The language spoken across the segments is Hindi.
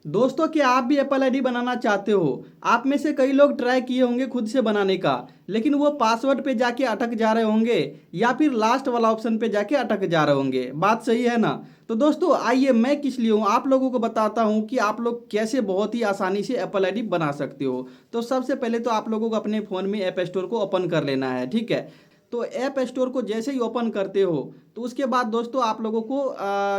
दोस्तों, क्या आप भी एप्पल आईडी बनाना चाहते हो? आप में से कई लोग ट्राई किए होंगे खुद से बनाने का, लेकिन वो पासवर्ड पे जाके अटक जा रहे होंगे या फिर लास्ट वाला ऑप्शन पे जाके अटक जा रहे होंगे। बात सही है ना? तो दोस्तों, आइए मैं किस लिए हूँ आप लोगों को बताता हूँ कि आप लोग कैसे बहुत ही आसानी से एप्पल आईडी बना सकते हो। तो सबसे पहले तो आप लोगों को अपने फ़ोन में ऐप स्टोर को ओपन कर लेना है, ठीक है। तो ऐप स्टोर को जैसे ही ओपन करते हो तो उसके बाद दोस्तों आप लोगों को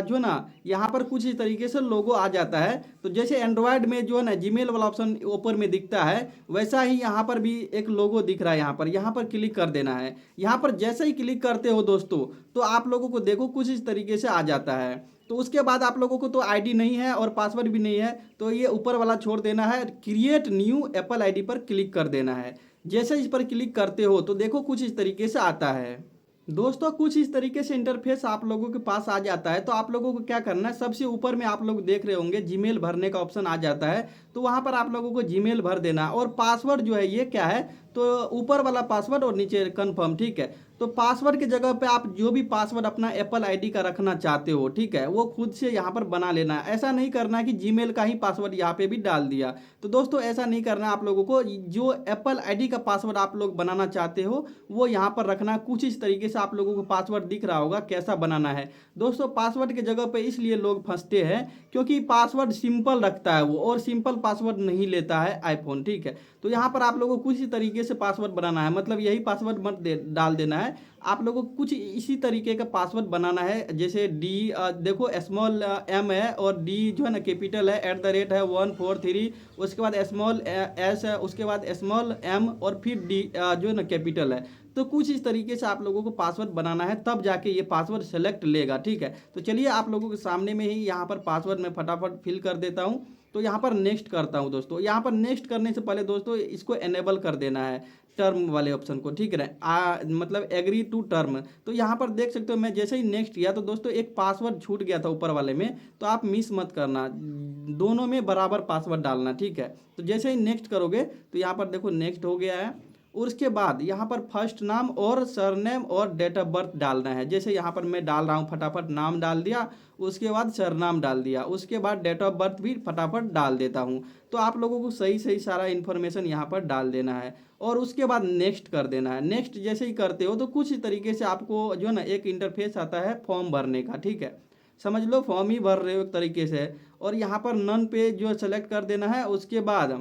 जो ना यहाँ पर कुछ इस तरीके से लोगो आ जाता है। तो जैसे एंड्रॉयड में जो है ना जीमेल वाला ऑप्शन ऊपर में दिखता है, वैसा ही यहाँ पर भी एक लोगो दिख रहा है। यहाँ पर क्लिक कर देना है। यहाँ पर जैसे ही क्लिक करते हो दोस्तों, तो आप लोगों को देखो कुछ इस तरीके से आ जाता है। तो उसके बाद आप लोगों को तो आईडी नहीं है और पासवर्ड भी नहीं है, तो ये ऊपर वाला छोड़ देना है, क्रिएट न्यू एप्पल आईडी पर क्लिक कर देना है। जैसे इस पर क्लिक करते हो तो देखो कुछ इस तरीके से आता है। दोस्तों, कुछ इस तरीके से इंटरफेस आप लोगों के पास आ जाता है। तो आप लोगों को क्या करना है, सबसे ऊपर में आप लोग देख रहे होंगे जीमेल भरने का ऑप्शन आ जाता है। तो वहां पर आप लोगों को जीमेल भर देना और पासवर्ड जो है ये क्या है, तो ऊपर वाला पासवर्ड और नीचे कंफर्म, ठीक है। तो पासवर्ड की जगह पे आप जो भी पासवर्ड अपना एप्पल आईडी का रखना चाहते हो, ठीक है, वो खुद से यहाँ पर बना लेना है। ऐसा नहीं करना है कि जीमेल का ही पासवर्ड यहाँ पे भी डाल दिया। तो दोस्तों, ऐसा नहीं करना। आप लोगों को जो एप्पल आईडी का पासवर्ड आप लोग बनाना चाहते हो वो यहाँ पर रखना। कुछ इस तरीके से आप लोगों को पासवर्ड दिख रहा होगा कैसा बनाना है। दोस्तों, पासवर्ड की जगह पे इसलिए लोग फंसते हैं क्योंकि पासवर्ड सिंपल रखता है वो, और सिंपल पासवर्ड नहीं लेता है आईफोन, ठीक है। तो यहाँ पर आप लोगों को कुछ ही तरीके से पासवर्ड बनाना है, मतलब यही पासवर्ड मत डाल देना है। आप लोगों को कुछ इसी तरीके का पासवर्ड बनाना है। जैसे डी देखो स्मॉल एम है और डी जो है ना कैपिटल है, @ है 143, उसके बाद स्मॉल एस है, उसके बाद स्मॉल एम और फिर डी जो है ना कैपिटल है। तो कुछ इस तरीके से आप लोगों को पासवर्ड बनाना है, तब जाके ये पासवर्ड सेलेक्ट लेगा, ठीक है। तो चलिए आप लोगों के सामने में ही यहाँ पर पासवर्ड मैं फटाफट फिल कर देता हूँ। तो यहाँ पर नेक्स्ट करता हूँ दोस्तों। यहाँ पर नेक्स्ट करने से पहले दोस्तों इसको एनेबल कर देना है, टर्म वाले ऑप्शन को, ठीक है। मतलब एग्री टू टर्म। तो यहाँ पर देख सकते हो मैं जैसे ही नेक्स्ट किया तो दोस्तों एक पासवर्ड छूट गया था ऊपर वाले में, तो आप मिस मत करना, दोनों में बराबर पासवर्ड डालना, ठीक है। तो जैसे ही नेक्स्ट करोगे तो यहाँ पर देखो नेक्स्ट हो गया है। और उसके बाद यहाँ पर फर्स्ट नाम और सरनेम और डेट ऑफ बर्थ डालना है। जैसे यहाँ पर मैं डाल रहा हूँ, फटाफट नाम डाल दिया, उसके बाद सरनाम डाल दिया, उसके बाद डेट ऑफ बर्थ भी फटाफट डाल देता हूँ। तो आप लोगों को सही सही सारा इन्फॉर्मेशन यहाँ पर डाल देना है और उसके बाद नेक्स्ट कर देना है। नेक्स्ट जैसे ही करते हो तो कुछ तरीके से आपको जो है ना एक इंटरफेस आता है फॉर्म भरने का, ठीक है। समझ लो फॉर्म ही भर रहे हो एक तरीके से। और यहाँ पर नन पे जो सेलेक्ट कर देना है। उसके बाद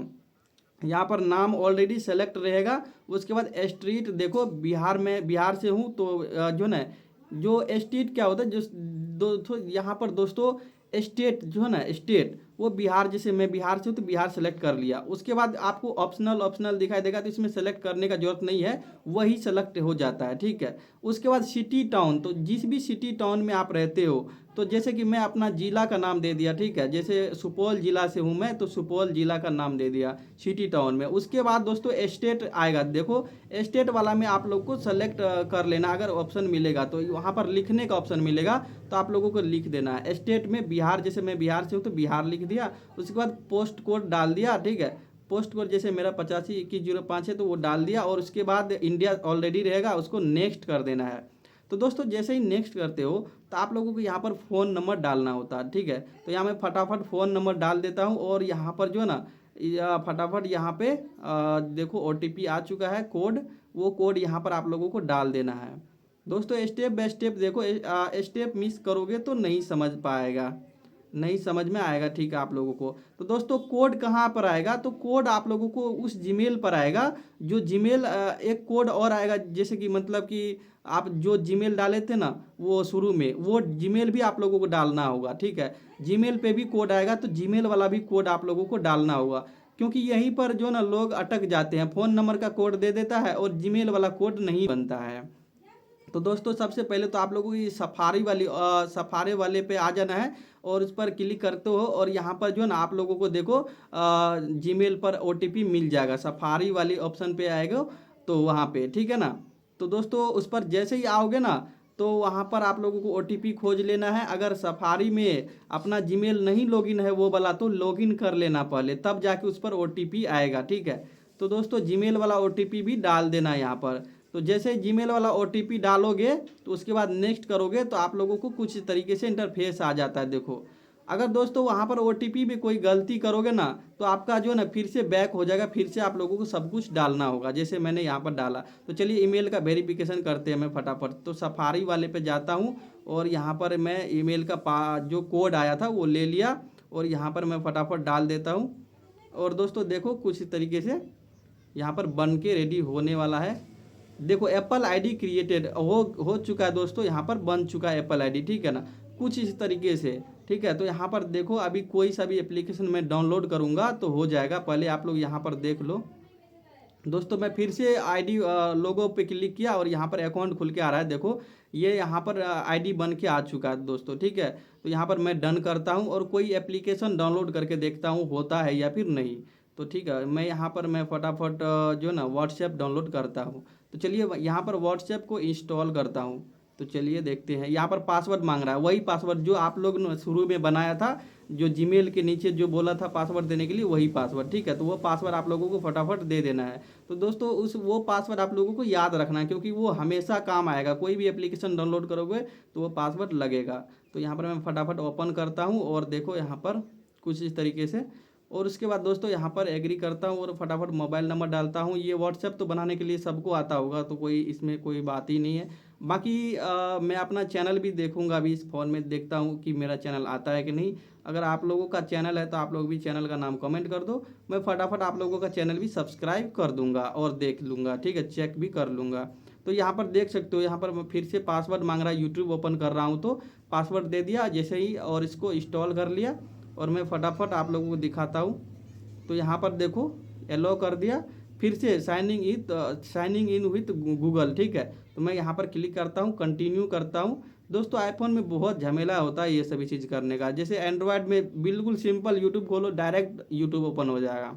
यहाँ पर नाम ऑलरेडी सेलेक्ट रहेगा। उसके बाद स्ट्रीट देखो बिहार में, बिहार से हूँ तो जो ना जो स्टेट क्या होता है, जो दोस्तों यहाँ पर दोस्तों स्टेट जो है ना स्टेट, वो बिहार, जैसे मैं बिहार से हूँ तो बिहार सेलेक्ट कर लिया। उसके बाद आपको ऑप्शनल ऑप्शनल दिखाई देगा, तो इसमें सेलेक्ट करने का जरूरत नहीं है, वही सेलेक्ट हो जाता है, ठीक है। उसके बाद सिटी टाउन, तो जिस भी सिटी टाउन में आप रहते हो, तो जैसे कि मैं अपना जिला का नाम दे दिया, ठीक है। जैसे सुपौल जिला से हूँ मैं, तो सुपौल जिला का नाम दे दिया सिटी टाउन में। उसके बाद दोस्तों स्टेट आएगा, देखो स्टेट वाला में आप लोग को सेलेक्ट कर लेना। अगर ऑप्शन मिलेगा तो वहाँ पर लिखने का ऑप्शन मिलेगा, तो आप लोगों को लिख देना है स्टेट में बिहार। जैसे मैं बिहार से हूँ तो बिहार लिख दिया। उसके बाद पोस्ट कोड डाल दिया, ठीक है। पोस्ट कोड जैसे मेरा 852105 है तो वो डाल दिया। और उसके बाद इंडिया ऑलरेडी रहेगा, उसको नेक्स्ट कर देना है। तो दोस्तों जैसे ही नेक्स्ट करते हो तो आप लोगों को यहाँ पर फ़ोन नंबर डालना होता है, ठीक है। तो यहाँ मैं फटाफट फ़ोन नंबर डाल देता हूँ और यहाँ पर जो है ना फटाफट यहाँ पे देखो OTP आ चुका है, कोड, वो कोड यहाँ पर आप लोगों को डाल देना है। दोस्तों स्टेप बाय स्टेप देखो, स्टेप मिस करोगे तो नहीं समझ पाएगा, नहीं समझ में आएगा, ठीक है आप लोगों को। तो दोस्तों कोड कहाँ पर आएगा, तो कोड आप लोगों को उस जीमेल पर आएगा। जो जीमेल एक कोड और आएगा, जैसे कि मतलब कि आप जो जीमेल डाले थे ना वो शुरू में, वो जीमेल भी आप लोगों को डालना होगा, ठीक है। जीमेल पे भी कोड आएगा तो जीमेल वाला भी कोड आप लोगों को डालना होगा, क्योंकि यहीं पर जो ना लोग अटक जाते हैं, फ़ोन नंबर का कोड दे देता है और जीमेल वाला कोड नहीं बनता है। तो दोस्तों सबसे पहले तो आप लोगों को ये सफारी वाले पे आ जाना है और उस पर क्लिक करते हो और यहाँ पर जो है ना आप लोगों को देखो जीमेल पर OTP मिल जाएगा, सफारी वाली ऑप्शन पे आएगा तो वहाँ पे, ठीक है ना। तो दोस्तों उस पर जैसे ही आओगे ना तो वहाँ पर आप लोगों को OTP खोज लेना है। अगर सफारी में अपना जीमेल नहीं लॉगिन है वो वाला, तो लॉगिन कर लेना पहले, तब जाके उस पर OTP आएगा, ठीक है। तो दोस्तों जीमेल वाला OTP भी डाल देना है यहाँ पर। तो जैसे जीमेल वाला OTP डालोगे तो उसके बाद नेक्स्ट करोगे तो आप लोगों को कुछ तरीके से इंटरफेस आ जाता है, देखो अगर दोस्तों वहाँ पर OTP में कोई गलती करोगे ना तो आपका जो है ना फिर से बैक हो जाएगा, फिर से आप लोगों को सब कुछ डालना होगा जैसे मैंने यहाँ पर डाला। तो चलिए ईमेल का वेरिफिकेशन करते हैं मैं फटाफट। तो सफारी वाले पे जाता हूँ और यहाँ पर मैं ईमेल का जो कोड आया था वो ले लिया और यहाँ पर मैं फटाफट डाल देता हूँ। और दोस्तों देखो कुछ इस तरीके से यहाँ पर बन के रेडी होने वाला है। देखो एप्पल आईडी क्रिएटेड हो चुका है दोस्तों, यहाँ पर बन चुका है एप्पल आईडी, ठीक है ना, कुछ इस तरीके से, ठीक है। तो यहाँ पर देखो अभी कोई सा भी एप्लीकेशन मैं डाउनलोड करूँगा तो हो जाएगा। पहले आप लोग यहाँ पर देख लो दोस्तों, मैं फिर से आईडी लोगो पे क्लिक किया और यहाँ पर अकाउंट खुल के आ रहा है। देखो ये यहाँ पर आईडी बन के आ चुका है दोस्तों, ठीक है। तो यहाँ पर मैं डन करता हूँ और कोई एप्लीकेशन डाउनलोड करके देखता हूँ होता है या फिर नहीं। तो ठीक है, मैं यहाँ पर मैं फटाफट जो ना व्हाट्सएप डाउनलोड करता हूँ। तो चलिए यहाँ पर व्हाट्सएप को इंस्टॉल करता हूँ। तो चलिए देखते हैं, यहाँ पर पासवर्ड मांग रहा है, वही पासवर्ड जो आप लोग ने शुरू में बनाया था, जो जीमेल के नीचे जो बोला था पासवर्ड देने के लिए, वही पासवर्ड, ठीक है। तो वो पासवर्ड आप लोगों को फटाफट दे देना है। तो दोस्तों वो पासवर्ड आप लोगों को याद रखना है क्योंकि वो हमेशा काम आएगा, कोई भी एप्लीकेशन डाउनलोड करोगे तो वो पासवर्ड लगेगा। तो यहाँ पर मैं फटाफट ओपन करता हूँ और देखो यहाँ पर कुछ इस तरीके से, और उसके बाद दोस्तों यहाँ पर एग्री करता हूँ और फटाफट मोबाइल नंबर डालता हूँ। ये व्हाट्सएप तो बनाने के लिए सबको आता होगा, तो कोई इसमें कोई बात ही नहीं है। बाकी मैं अपना चैनल भी देखूंगा, अभी इस फ़ोन में देखता हूँ कि मेरा चैनल आता है कि नहीं। अगर आप लोगों का चैनल है तो आप लोग भी चैनल का नाम कमेंट कर दो, मैं फटाफट आप लोगों का चैनल भी सब्सक्राइब कर दूंगा और देख लूँगा, ठीक है, चेक भी कर लूँगा। तो यहाँ पर देख सकते हो, यहाँ पर मैं फिर से पासवर्ड मांग रहा है, यूट्यूब ओपन कर रहा हूँ तो पासवर्ड दे दिया जैसे ही और इसको इंस्टॉल कर लिया और मैं फटाफट आप लोगों को दिखाता हूँ। तो यहाँ पर देखो एलो कर दिया, फिर से साइनिंग इन विथ गूगल, ठीक है। तो मैं यहाँ पर क्लिक करता हूँ, कंटिन्यू करता हूँ। दोस्तों आईफोन में बहुत झमेला होता है ये सभी चीज़ करने का, जैसे एंड्रॉयड में बिल्कुल सिंपल, यूट्यूब खोलो डायरेक्ट यूट्यूब ओपन हो जाएगा।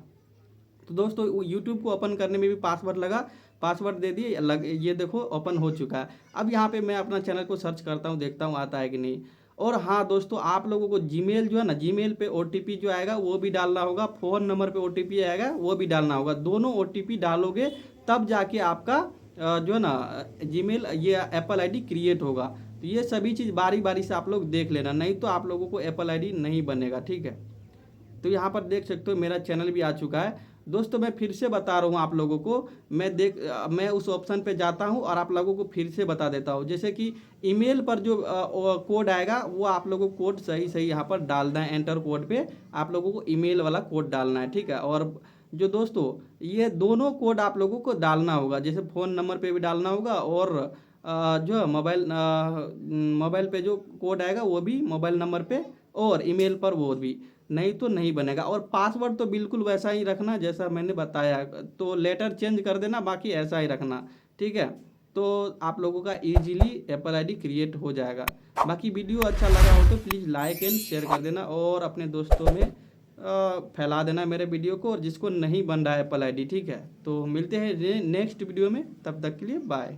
तो दोस्तों यूट्यूब को ओपन करने में भी पासवर्ड लगा, पासवर्ड दे दिए, ये देखो ओपन हो चुका है। अब यहाँ पे मैं अपना चैनल को सर्च करता हूँ, देखता हूँ आता है कि नहीं। और हाँ दोस्तों, आप लोगों को जीमेल जो है ना, जीमेल पे OTP जो आएगा वो भी डालना होगा, फ़ोन नंबर पे OTP आएगा वो भी डालना होगा। दोनों OTP डालोगे तब जाके आपका जो है ना जीमेल ये एप्पल आईडी क्रिएट होगा। तो ये सभी चीज़ बारी बारी से आप लोग देख लेना, नहीं तो आप लोगों को एप्पल आईडी नहीं बनेगा, ठीक है। तो यहाँ पर देख सकते हो मेरा चैनल भी आ चुका है। दोस्तों मैं फिर से बता रहा हूँ आप लोगों को, मैं उस ऑप्शन पे जाता हूँ और आप लोगों को फिर से बता देता हूँ। जैसे कि ईमेल पर जो कोड आएगा वो आप लोगों को कोड सही सही यहाँ पर डालना है, एंटर कोड पे आप लोगों को ईमेल वाला कोड डालना है, ठीक है। और जो दोस्तों ये दोनों कोड आप लोगों को डालना होगा, जैसे फ़ोन नंबर पे भी डालना होगा और जो मोबाइल पे जो कोड आएगा वो भी मोबाइल नंबर पे और ईमेल पर वो भी, नहीं तो नहीं बनेगा। और पासवर्ड तो बिल्कुल वैसा ही रखना जैसा मैंने बताया, तो लेटर चेंज कर देना, बाकी ऐसा ही रखना, ठीक है। तो आप लोगों का इजीली एप्पल आईडी क्रिएट हो जाएगा। बाकी वीडियो अच्छा लगा हो तो प्लीज़ लाइक एंड शेयर कर देना और अपने दोस्तों में फैला देना मेरे वीडियो को, और जिसको नहीं बन रहा है एप्पल आईडी, ठीक है। तो मिलते हैं नेक्स्ट वीडियो में, तब तक के लिए बाय।